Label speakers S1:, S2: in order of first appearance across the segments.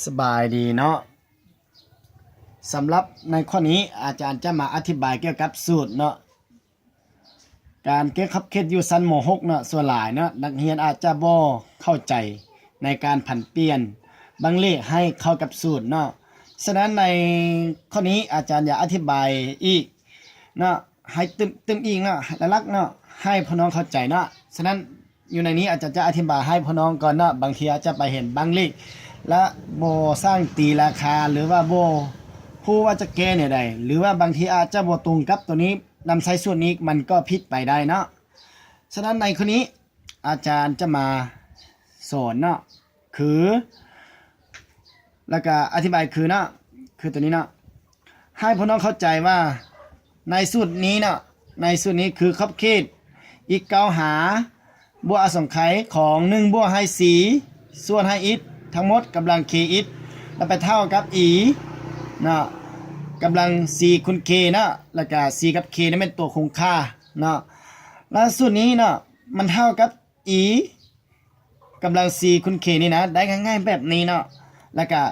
S1: สบายดีเนาะสำหรับในข้อนี้อาจารย์จะมาอธิบายเกี่ยวกับสูตรเนาะการเก็บคับเคล็ดอยู่ชั้นม .6 เนาะส่วนหลายเนาะนักเรียนอาจจะบ่เข้าใจในการผันเปลี่ยนบางเลขให้เข้ากับสูตรเนาะฉะนั้นในข้อนี้อาจารย์อยากอธิบายอีกเนาะให้ตึมอีกเนาะลักเนาะให้พ่อน้องเข้าใจเนาะฉะนั้นอยู่ในนี้อาจารย์จะอธิบายให้พ่อน้องก่อนเนาะบางทีอาจจะไปเห็นบางเลขและโบสร้างตีราคาหรือว่าโบผู้ว่าจะแก้เนี่ยใดหรือว่าบางทีอาจจะโบตรงกับตัวนี้นำใช้ส่วนนี้มันก็ผิดไปได้เนาะฉะนั้นในข้อนี้อาจารย์จะมาสอนเนาะคือแล้วก็อธิบายคือเนาะคือตัวนี้เนาะให้พ่อน้องเข้าใจว่าในสูตรนี้เนาะในสูตรนี้คือคับเขตอีกเก้าหาบวกอสงไขยของ1บวกให้4ส่วนให้อิฐทั้งหมดกำลัง k อิฐแล้วไปเท่ากับ e เนาะกำลัง c คูณ k เนาะแล้วก็ c กับ k นี่เป็นตัวคงค่าเนาะแล้วสูตรนี้เนาะมันเท่ากับ e กำลัง c คูณ k นี่นะได้ง่ายๆแบบนี้เนาะแล้วก็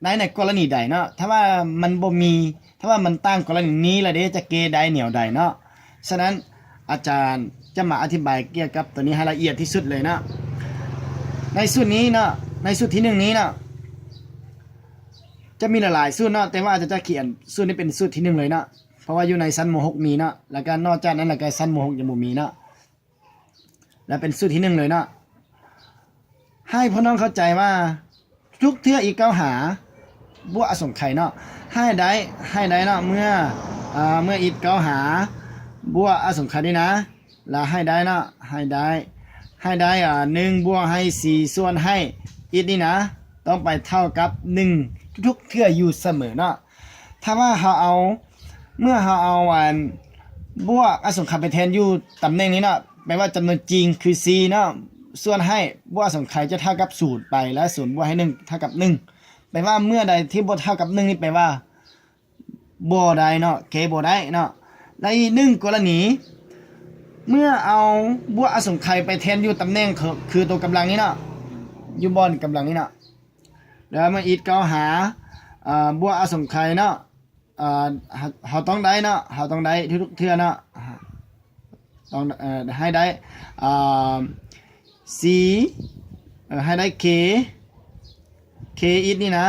S1: ได้ในกรณีใดเนาะถ้าว่ามันบ่มีถ้าว่ามันตั้งกรณีนี้แล้วเด้จะเกได้เหนียวใดเนาะฉะนั้นอาจารย์จะมาอธิบายเกี่ยวกับตัวนี้ให้ละเอียดที่สุดเลยเนาะในสูตรนี้เนาะในสูตรที่1นี้เนาะจะมีหลายๆสูตรเนาะแต่ว่าจะเขียนสูตรนี้เป็นสูตรที่1เลยเนาะเพราะว่าอยู่ในชั้นม .6 มีเนาะแล้วก็นอกจากนั้นแล้วก็ชั้นม .6 ยังบ่มีเนาะและเป็นสูตรที่1เลยเนาะให้พ่อน้องเข้าใจว่าทุกเทื่ออีกเก้าหาบวกอสงไขยเนาะให้ได้เนาะเมื่ออีกเก้าหาบวกอสงไขยนี่นะแล้วให้ได้เนาะให้ได้1บวกให้4ส่วนให้อีกนี่นะต้องไปเท่ากับ1ทุกเทื่ออยู่เสมอเนาะถ้าว่าเมื่อเราเอาบวกอสงไขยไปแทนอยู่ตำแหน่งนี้เนาะแปลว่าจำนวนจริงคือ4เนาะส่วนให้บวกอสงไขยจะเท่ากับ0ไปและ0บวกให้1เท่ากับ1แปลว่าเมื่อใดที่บ่เท่ากับ1นี่แปลว่าบ่ได้เนาะบ่ได้เนาะและอีก1กรณีเมื่อเอาบวกอสงไขยไปแทนอยู่ตำแหน่งคือตัวกำลังนี้เนาะอยู่บนกำลังนี้เนาะแล้วมาอีกเก้าหาบวกอสงไขยเนาะเราต้องได้เนาะเราต้องได้ทุกเทื่อเนาะต้องให้ได้C ให้ได้ K อีกนี่นะ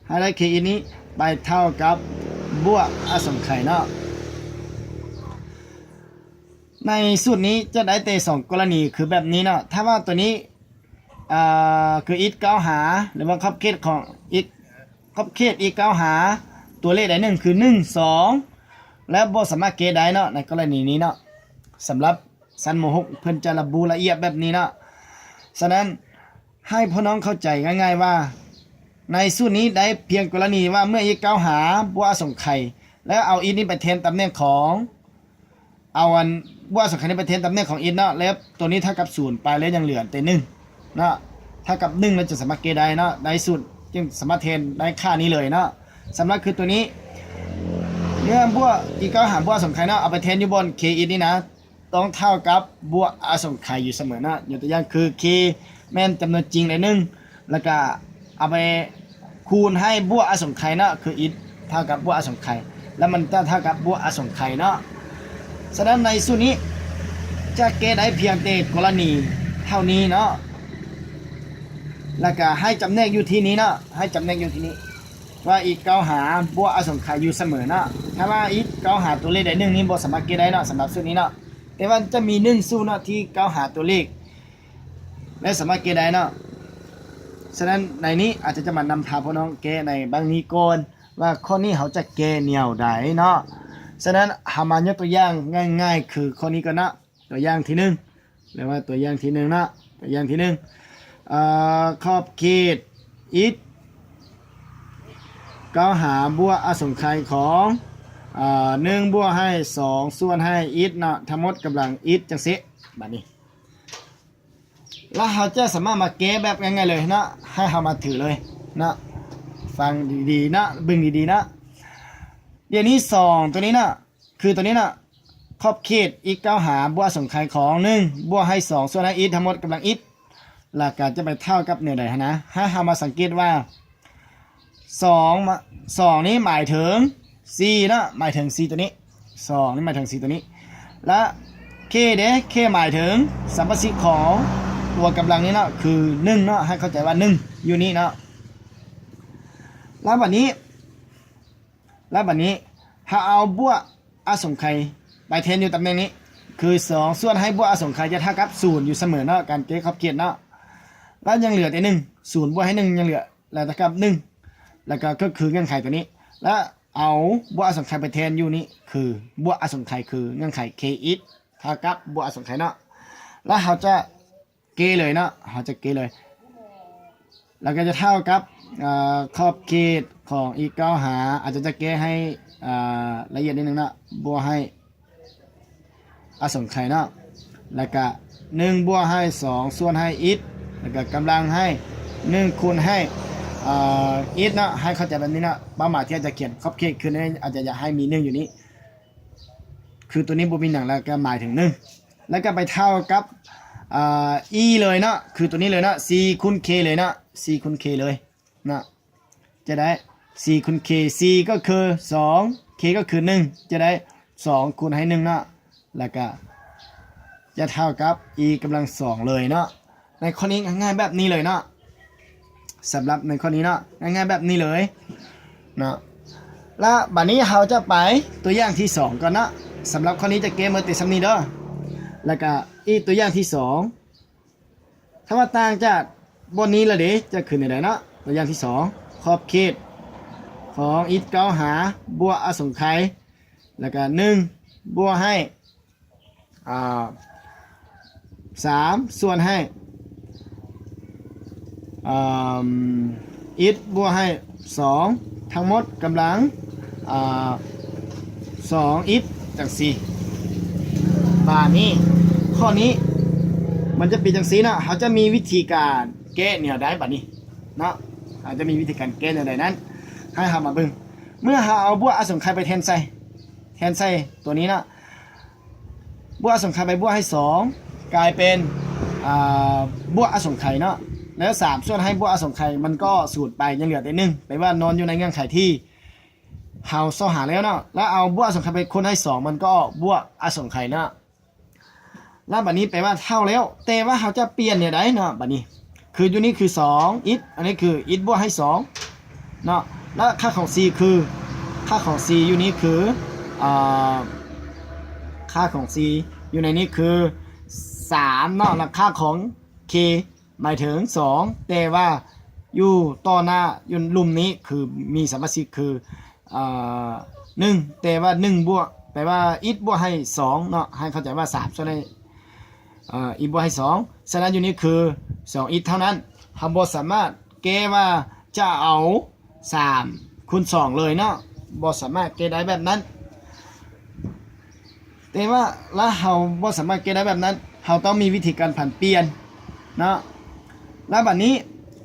S1: ให้ได้ K อีกนี้ไปเท่ากับบวกอสงไขยเนาะในสูตรนี้จะได้แต่2กรณีคือแบบนี้เนาะถ้าว่าตัวนี้คืออีกเก้าหาหรือว่าคับเขตของอีกคับเขตอีกเก้าหาตัวเลขใด1คือ1 2และบ่สามารถเกได้เนาะในกรณีนี้เนาะสำหรับชั้นม .6 เพิ่นจะระบุละเอียดแบบนี้เนาะฉะนั้นให้พ่อน้องเข้าใจง่ายๆว่าในสูตรนี้ได้เพียงกรณีว่าเมื่ออีกเก้าหาบวกอสงไขยแล้วเอาอีกนี้ไปแทนตำแหน่งของเอาบวกอสงไขยนี้ไปแทนตำแหน่งของอีกเนาะแล้วตัวนี้เท่ากับ0ไปแล้วยังเหลือแต่1เนาะเท่ากับ1แล้วจะสามารถเกได้เนาะในสูตรจึงสามารถแทนได้ค่านี้เลยเนาะสำหรับคือตัวนี้เมื่อบวกอีกเก้าหาบวกอสงไขยเนาะเอาไปแทนอยู่บน k อีกนี่นะต้องเท่ากับบวกอสงไขยอยู่เสมอนะยกตัวอย่างคือ k แม่นจำนวนจริงเลย1แล้วก็เอาไปคูณให้บวกอสงไขยเนาะคืออิฐเท่ากับบวกอสงไขยแล้วมันเท่ากับบวกอสงไขยเนาะฉะนั้นในสูตรนี้จะแก้ได้เพียงแต่กรณีเท่านี้เนาะแล้วก็ให้จำแนกอยู่ที่นี้เนาะให้จำแนกอยู่ที่นี้ว่าอีกเก้าหาบวกอสงไขยอยู่เสมอเนาะถ้าว่าอีกเก้าหาตัวเลขใด1นี้บ่สามารถเกได้เนาะสำหรับสูตรนี้เนาะแต่ว่าจะมี1สู้เนาะที่เก้าหาตัวเลขและสามารถเกได้เนาะฉะนั้นในนี้อาจจะมานำพาพ่อน้องเกในบางนี้ก่อนว่าข้อนี้เขาจะเกเหนี่ยวใดเนาะฉะนั้นหามายกตัวอย่างง่ายๆคือข้อนี้ก็นะตัวอย่างที่1เรียกว่าตัวอย่างที่1นะตัวอย่างที่1ขอบเขตอิฐเก้าหาบวกอสงไขยของ1บวกให้2ส่วนให้อิฐเนาะทั้งหมดกำลังอิฐจังซี่บัดนี้แล้วเราจะสามารถมาแก้แบบง่ายๆเลยนะให้เรามาถือเลยนะฟังดีๆนะบึงดีๆนะเดี๋ยวนี้2ตัวนี้นะคือตัวนี้นะขอบเขตอีกเก้าหาบวกอสงไขยของ1บวกให้2ส่วนให้อิฐทั้งหมดกำลังอิฐหลักการจะไปเท่ากับแนวใดนะให้เรามาสังเกตว่า 2นี้หมายถึง c นะหมายถึง c ตัวนี้2นี่หมายถึง c ตัวนี้และ k เด้ k หมายถึงสัมประสิทธิ์ของตัวกำลังนี้เนาะคือ1เนาะให้เข้าใจว่า1อยู่นี่เนาะแล้วบัดนี้ถ้าเอาบวกอสงไขยไปแทนอยู่ตำแหน่งนี้คือ2ส่วนให้บวกอสงไขยจะเท่ากับ0อยู่เสมอเนาะการเก็บขอบเขตเนาะแล้วยังเหลือแต่1 0บวกให้1ยังเหลือแล้วเท่ากับ1แล้วก็คือเงื่อนไขตัวนี้แล้วเอาบวกอสงไขยไปแทนอยู่นี้คือบวกอสงไขยคือเงื่อนไข k is เท่ากับบวกอสงไขยเนาะแล้วเราจะเกเลยเนาะเราจะเกเลยแล้วก็จะเท่ากับขอบเขตของอีกเก้าหาอาจจะแก้ให้ละเอียดนิดนึงนะบวกให้อสงไขยเนาะแล้วก็1บวกให้2ส่วนให้อิทแล้วก็กำลังให้1คูณให้อิทเนาะให้เข้าใจแบบนี้นะเป้าหมายที่จะเขียนขอบเขตคืออาจจะอยากให้มี1อยู่นี้คือตัวนี้บ่มีหนังแล้วก็หมายถึง1แล้วก็ไปเท่ากับe เลยเนาะคือตัวนี้เลยเนาะ c คูณ k เลยเนาะ c คูณ k เลยนะจะได้ c คูณ k c ก็คือ2 k ก็คือ1จะได้2คูณให้1เนาะแล้วก็จะเท่ากับ e กำลัง2เลยเนาะในข้อนี้ง่ายๆแบบนี้เลยเนาะสำหรับในข้อนี้เนาะง่ายๆแบบนี้เลยเนาะแล้วบัดนี้เราจะไปตัวอย่างที่2ก่อนนะสำหรับข้อนี้จะเกมเมอร์ติซัมนี้เด้อแล้วก็อีกตัวอย่างที่2ถ้าว่าต่างจากบนนี้ละเด้จะขึ้นในไหนเนาะตัวอย่างที่2ขอบเขตของอิฐเก้าหาบวกอสงไขยแล้วก็1บวกให้3ส่วนให้อิฐบวกให้2ทั้งหมดกำลัง2อิฐจาก4บาทนี้ข้อนี้มันจะเป็นจังสีนะเขาจะมีวิธีการแก้แนวใดบัดนี้เนาะอาจจะมีวิธีการแก้แนวใดนั้นให้เรามาเบิ่งเมื่อเราเอาบวกอสงไขยไปแทนใส่ตัวนี้นะบวกอสงไขยไปบวกให้2กลายเป็นบวกอสงไขยเนาะแล้ว3ส่วนให้บวกอสงไขยมันก็สูญไปยังเหลือแต่1แปลว่านอนอยู่ในเงื่อนไขที่เราเสาหาแล้วเนาะแล้วเอาบวกอสงไขยไปคูณให้2มันก็บวกอสงไขยเนาะแล้วบัดนี้แปลว่าเท่าแล้วแต่ว่าเขาจะเปลี่ยนเนี่ยได้เนาะบัดนี้คืออยู่นี่คือ2อิทอันนี้คืออิทบวกให้2เนาะแล้วค่าของ c คือค่าของ c อยู่นี้คือค่าของ c อยู่ในนี้คือ3เนาะแล้วค่าของ k หมายถึง2แต่ว่าอยู่ต่อหน้าอยู่ลุ่มนี้คือมีสัมประสิทธิ์คือ1แต่ว่า1บวกแปลว่าอิทบวกให้2เนาะให้เข้าใจว่า3ส่วนให้อิทบวกให้2ฉะนั้นอยู่นี้คือ2อิทเท่านั้นเราบ่สามารถแก้ว่าจะเอา3คูณ2เลยเนาะบ่สามารถแก้ได้แบบนั้นแต่ว่าแล้วเราบ่สามารถแก้ได้แบบนั้นเราต้องมีวิธีการผันเปลี่ยนเนาะแล้วบัดนี้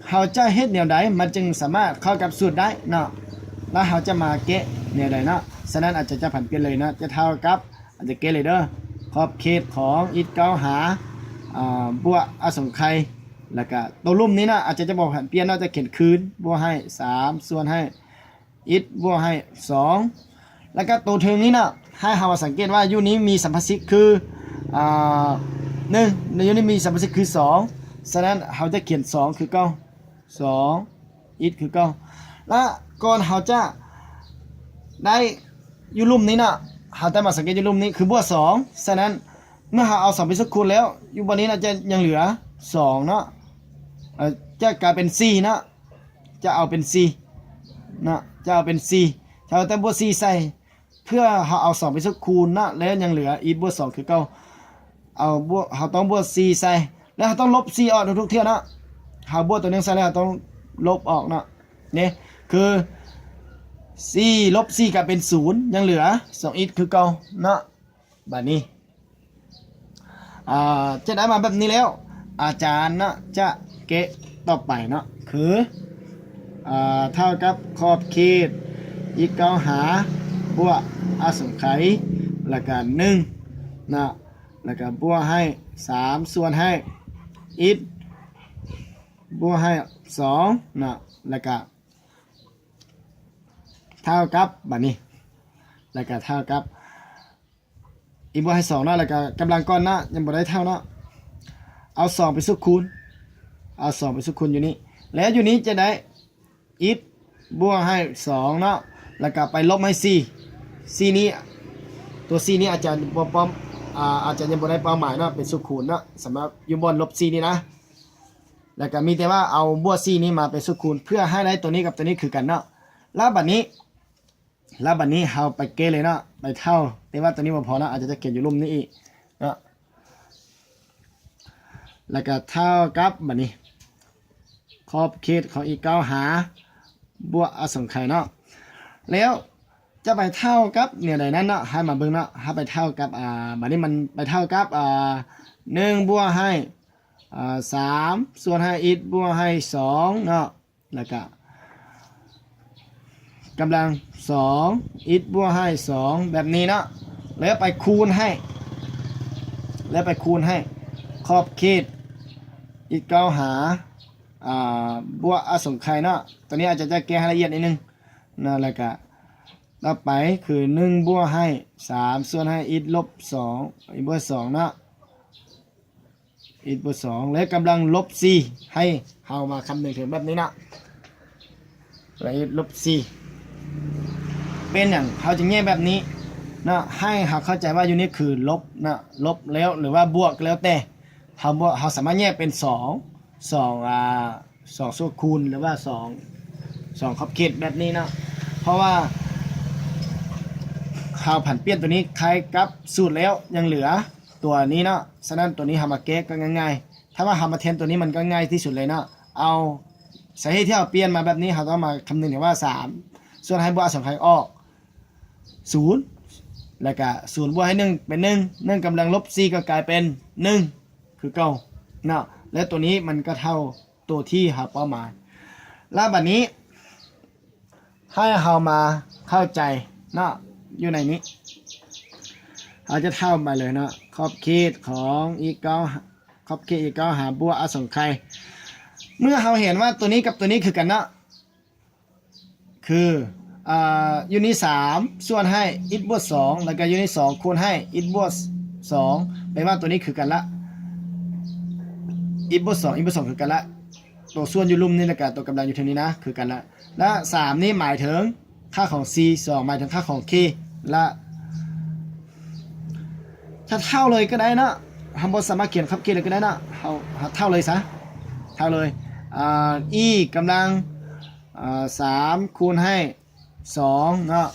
S1: เราจะเฮ็ดแนวใดมันจึงสามารถเข้ากับสูตรได้เนาะแล้วเราจะมาแก้แนวใดเนาะฉะนั้นอาจจะผันเปลี่ยนเลยนะจะเท่ากับอาจจะแก้เลยเด้อขอบเขตของอิฐเก้าหาบวกอสงไขยแล้วก็ตัวลุ่มนี้นะอาจจะบอกผันเปลี่ยนเนาะจะเขียนคืนบวกให้3ส่วนให้อิฐบวกให้2แล้วก็ตัวถึงนี้นะให้เราสังเกตว่าอยู่นี้มีสัมประสิทธิ์คือ1ในอยู่นี้มีสัมประสิทธิ์คือ2ฉะนั้นเราจะเขียน2คือ2อิฐคือและก่อนเราจะได้อยู่ลุ่มนี้นะเราจะมาสังเกตอยู่ลุ่มนี้คือบวก2ฉะนั้นเมื่อเราเอา2ไปสักคูณแล้วอยู่บนนี้นะจะยังเหลือ2เนาะจะกลายเป็น4นะจะเอาเป็น4นะจะเอาเป็น4ถ้าเอาแต่บวก4ใส่เพื่อเราเอา2ไปสักคูณนะแล้วยังเหลืออีกบวก2คือเอาบวกเราต้องบวก4ใส่แล้วเราต้องลบ4ออกทุกเที่ยวนะเราบวกตัวนึงใส่แล้วเราต้องลบออกนะนี่คือ4ลบ4กลายเป็น0ยังเหลือ2อีกคือเก่าเนาะบัดนี้จะได้มาแบบนี้แล้วอาจารย์นะจะเกะต่อไปเนาะคือเท่ากับขอบเขตอีกเก้าหาบวกอสงไขยแล้วก็1นะแล้วก็บวกให้3ส่วนให้อิฐบวกให้2นะแล้วก็ ท่ากับบัดนี้แล้วก็เท่ากับอีกบวกให้2เนาะแล้วก็กำลังก้อนเนาะยังบ่ได้เท่าเนาะเอา2ไปสุขคูณเอา2ไปสุขคูณอยู่นี่แล้วอยู่นี้จะได้อีกบวกให้2เนาะแล้วก็ไปลบให้4นี้ตัว 4 นี้อาจจะบ่ป้อมอาจจะยังบ่ได้เป้าหมายเนาะเป็นสุขคูณเนาะสำหรับอยู่บนลบ4นี่นะแล้วก็มีแต่ว่าเอาบวก4นี้มาเป็นสุขคูณเพื่อให้ได้ตัวนี้กับตัวนี้คือกันเนาะแล้วบัดนี้เราไปเกเลยเนาะไปเท่าแต่ว่าตัวนี้บ่พอเนาะอาจจะเก็บอยู่ลุ่มนี้อีกเนาะแล้วก็เท่ากับบัดนี้ขอบเขตของอีก9หาบวกอสงไขยเนาะแล้วจะไปเท่ากับเนี่ยใดนั้นเนาะให้มาเบิ่งเนาะให้ไปเท่ากับบัดนี้มันไปเท่ากับ1บวกให้3ส่วนให้อีกบวกให้2เนาะแล้วก็กำลัง2อีกบวกให้2แบบนี้เนาะแล้วไปคูณให้ขอบเขตอีก9หาบวกอสงไขยเนาะตัวนี้อาจจะแก้ให้ละเอียดนิดนึงนะแล้วก็ต่อไปคือ1บวกให้3ส่วนให้อีกลบ2อีกบวก2เนาะอีกบวก2แล้วกำลังลบ4ให้เฮามาคำนึงถึงแบบนี้นะแล้วอีกลบ4เป็นอย่างเขาจะแยกแบบนี้นะให้เขาเข้าใจว่าอยู่นี่คือลบนะลบแล้วหรือว่าบวกแล้วแต่เขาสามารถแยกเป็น2ส่วนคูณหรือว่า2ขอบเขตแบบนี้นะเพราะว่าเขาผันเปลี่ยนตัวนี้คล้ายกับสูตรแล้วยังเหลือตัวนี้เนาะฉะนั้นตัวนี้ทำมาแก้ก็ง่ายๆถ้าว่าทำมาแทนตัวนี้มันก็ง่ายที่สุดเลยเนาะเอาสาเหตุที่เราเปลี่ยนมาแบบนี้เราต้องมาคำนึงถึงว่า3ส่วนให้บวกอสงไขยออก0แล้วก็0บวกให้1เป็น1กำลังลบ4ก็กลายเป็น1คือเก่าเนาะและตัวนี้มันก็เท่าตัวที่หาเป้าหมายแล้วบัดนี้ให้เรามาเข้าใจเนาะอยู่ในนี้เราจะเท่าไปเลยเนาะขอบเขตของอีกขอบเขตอีก9หาบวกอสงไขยเมื่อเราเห็นว่าตัวนี้กับตัวนี้คือกันเนาะคือยูนิ3ส่วนให้อิทบวก2แล้วก็ยูนิ2คูณให้อิทบวก2แปลว่าตัวนี้คือกันละอิทบวก2คือกันละตัวส่วนอยู่ลุ่มนี่แล้วก็ตัวกำลังอยู่ทางนี้นะคือกันละและ3นี่หมายถึงค่าของ c 2หมายถึงค่าของ k และถ้าเท่าเลยก็ได้นะทำบทสามารถเขียนขอบเขตเลยก็ได้นะเท่าเลยซะเท่าเลยe กำลัง3คูณให้2เนาะ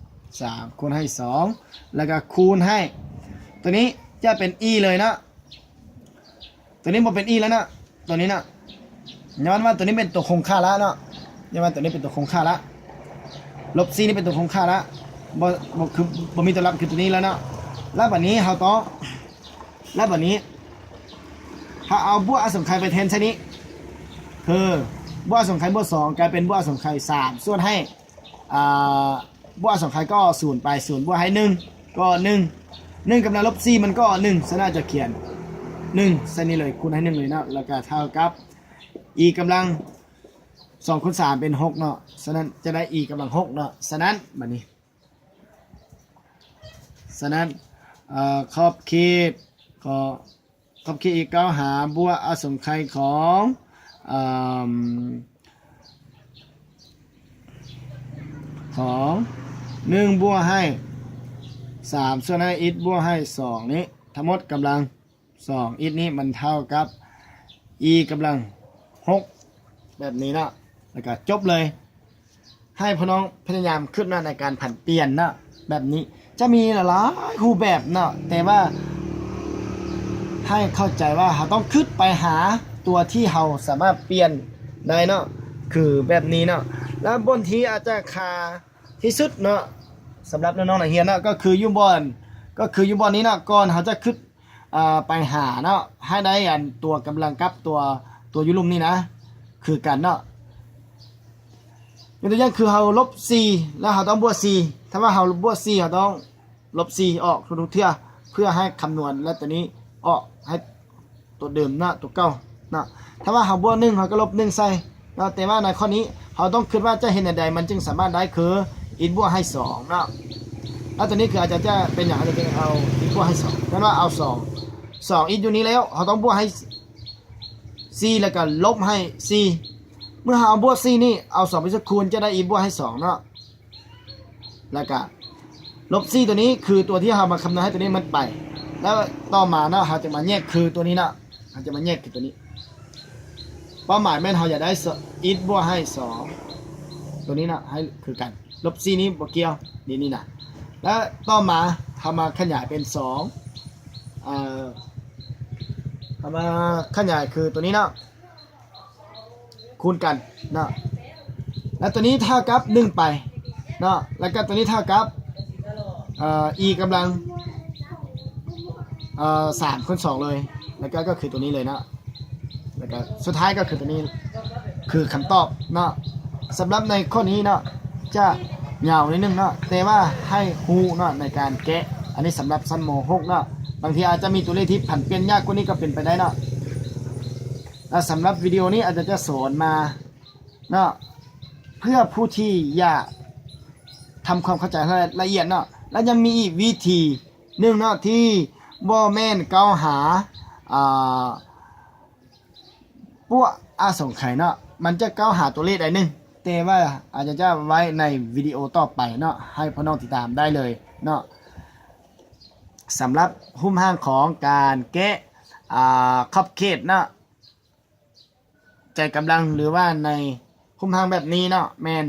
S1: 3คูณให้2แล้วก็คูณให้ตัวนี้จะเป็น e เลยนะตัวนี้บ่เป็น e แล้วนะตัวนี้นะย้อนว่าตัวนี้เป็นตัวคงค่าละเนาะย้อนว่าตัวนี้เป็นตัวคงค่าละลบ c นี่เป็นตัวคงค่าละคือบ่มีตัวรับคือตัวนี้แล้วเนาะแล้วบัดนี้เราต้องแล้วบัดนี้ถ้าเอาบวกอสงไขยไปแทนใช่นี้คือบวกอสงไขยบวก2กลายเป็นบวกอสงไขย3ส่วนให้บวกอสงไขยก็0ไป0บวกให้1ก็1กำลังลบ4มันก็1ฉะนั้นจะเขียน1เส้นนี้เลยคูณให้1เลยเนาะแล้วก็เท่ากับ e กำลัง2คูณ3เป็น6เนาะฉะนั้นจะได้ e กำลัง6เนาะฉะนั้นบัดนี้ฉะนั้นขอบเขตอีก9หาบวกอสงไขยของ1บวกให้3ส่วนให้อิทบวกให้2นี้ทั้งหมดกำลัง2อิทนี้มันเท่ากับ e กำลัง6แบบนี้นะแล้วก็จบเลยให้พี่น้องพยายามขึ้นในการผันเปลี่ยนนะแบบนี้จะมีหลายรูปแบบเนาะแต่ว่าให้เข้าใจว่าเราต้องขึ้นไปหาตัวที่เราสามารถเปลี่ยนได้เนาะคือแบบนี้เนาะแล้วบนที่อาจจะคาที่สุดเนาะสำหรับน้องๆนักเรียนเนาะก็คือยุบบอลนี้เนาะก่อนเขาจะขึ้นไปหาเนาะให้ได้อันตัวกำลังกับตัวยุลุ่มนี่นะคือกันเนาะตัวอย่างคือเราลบ4แล้วเราต้องบวก4ถ้าว่าเราบวก4เราต้องลบ4ออกทุกเทื่อเพื่อให้คำนวณและตัวนี้ออกให้ตัวเดิมนะตัวเก่านะถ้าว่าเราบวก1เราก็ลบ1ใส่นะแต่ว่าในข้อนี้เราต้องคิดว่าจะเห็นใดมันจึงสามารถได้คือ อินบวกให้2เนาะแล้วตัวนี้คืออาจารย์จะเป็นอย่างอาจารย์จะเอาอินบวกให้2นั่นว่าเอา2อินอยู่นี้แล้วเขาต้องบวกให้4แล้วก็ลบให้4เมื่อเอาบวก4นี่เอา2ไปสักคูณจะได้อินบวกให้2เนาะแล้วก็ลบ4ตัวนี้คือตัวที่เรามาคำนวณให้ตัวนี้มันไปแล้วต่อมาเนาะเราจะมาแยกคือตัวนี้เนาะเราจะมาแยกคือตัวนี้เป้าหมายแม่นเราอยากได้อินบวกให้2ตัวนี้นะให้คือกันลบ4นี้บ่เกี่ยวนี่นะแล้วต่อมาทำมาขยายเป็นทำมาขยายคือตัวนี้นะคูณกันนะแล้วตัวนี้เท่ากับ1ไปนะแล้วก็ตัวนี้เท่ากับe กำลัง3 คูณ 2เลยแล้วก็คือตัวนี้เลยนะแล้วก็สุดท้ายก็คือตัวนี้คือคำตอบนะสำหรับในข้อนี้เนาะจะยาวนิดนึงเนาะแต่ว่าให้ฮู้เนาะในการแกะอันนี้สำหรับชั้นม.6 เนาะบางทีอาจจะมีตัวเลขที่ผันเปลี่ยนยากกว่านี้ก็เป็นไปได้เนาะและสำหรับวิดีโอนี้อาจจะสอนมาเนาะเพื่อผู้ที่อยากทำความเข้าใจให้ละเอียดเนาะและยังมีอีกวิธีหนึ่งเนาะที่บ่แม่นเกาหาพวกสงไข่เนาะมันจะเกาหาตัวเลขได้หนึ่งแต่ว่าอาจจะไว้ในวิดีโอต่อไปเนาะให้พ่อน้องติดตามได้เลยเนาะสำหรับหุ้มห้างของการแกะขอบเขตเนาะใจกำลังหรือว่าในหุ้มห้างแบบนี้เนาะแมน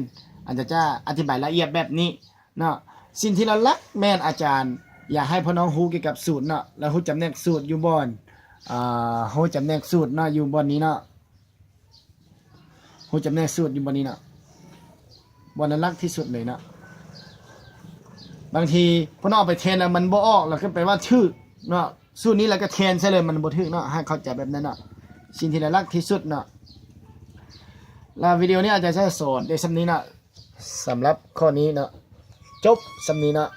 S1: อาจจะอธิบายละเอียดแบบนี้เนาะสิ่งที่เราลักแมนอาจารย์อยากให้พ่อน้องฮู้เกี่ยวกับสูตรเนาะแล้วฮู้จำแนกสูตรอยู่บอนฮู้จำแนกสูตรเนาะอยู่บอนนี้เนาะฮู้จำแนกสูตรอยู่บอนนี้เนาะบอนนั้นลักที่สุดเลยเนาะบางทีพ่อน้องเอาไปเทรนแล้วมันบ่ออกแล้วก็แปลว่าชื่อเนาะสูตรนี้แล้วก็เทรนใช่เลยมันบ่ถึกเนาะให้เข้าใจแบบนั้นเนาะสิ่งที่เราลักที่สุดเนาะแล้ววิดีโอนี้อาจจะใช้สอนในสำนี้เนาะสำหรับข้อนี้เนาะจบสำนี้เนาะ